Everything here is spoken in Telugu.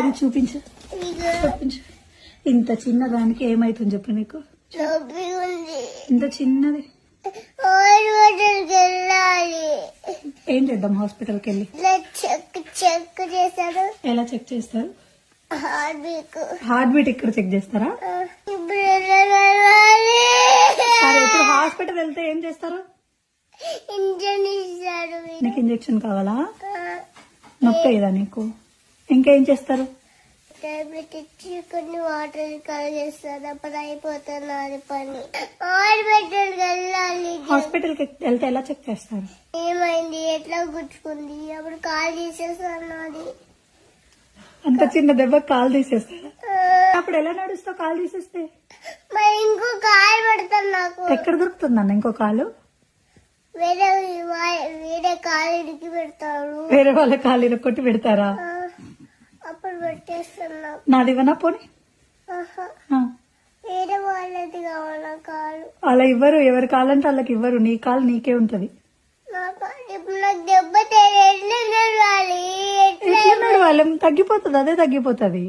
ఏది చూపించు చూపించు. ఇంత చిన్న దానికి ఏమైతుంది చెప్పు నీకు? ఇంత చిన్నది ఏం చేద్దాం? హాస్పిటల్కి వెళ్ళి చెక్ చేశారు. ఎలా చెక్ చేస్తారు? హార్ట్ బీట్ ఇక్కడ చెక్ చేస్తారా? సరే, ఇప్పుడు హాస్పిటల్ వెళ్తే ఏం చేస్తారు? ఇంజక్షన్ ఇస్తారు. నీకు ఇంజెక్షన్ కావాలా? నొప్పి కదా నీకు? ఇంకేం చేస్తారు? టాబ్లెట్ ఇచ్చి కొన్ని వాటర్ కలిగేస్తారు. అప్పుడు అయిపోతుంది అది పని. హాస్పిటల్కి వెళ్ళాలి. హాస్పిటల్కి వెళ్తే ఎలా చెక్ చేస్తారు? ఏమైంది, ఎట్లా గుచ్చుకుంది, అప్పుడు కాల్ తీసేస్తాను. అది అంత చిన్న దెబ్బ కాలు తీసేస్తారా? అప్పుడు ఎలా నడుస్తావు కాలు తీసేస్తే? మరి ఇంకో కాలు పడతాను నాకు. ఎక్కడ దొరుకుతుందన్న ఇంకో కాలు? వేరే కాలు ఇడికి పెడతారు. వేరే వాళ్ళ కాలు ఇరక్కొట్టి పెడతారా? అప్పుడు పెట్టేస్తాను. నాది ఇవ్వనా పోనీ? వేరే వాళ్ళది కావాలా కాలు? అలా ఇవ్వరు. ఎవరి కాలంటే వాళ్ళకి ఇవ్వరు. నీ కాలు నీకే ఉంటది. ఇప్పుడు నాకు దెబ్బ తేలి ఎట్లా నడవాలి? తగ్గిపోతుంది, అదే తగ్గిపోతుంది.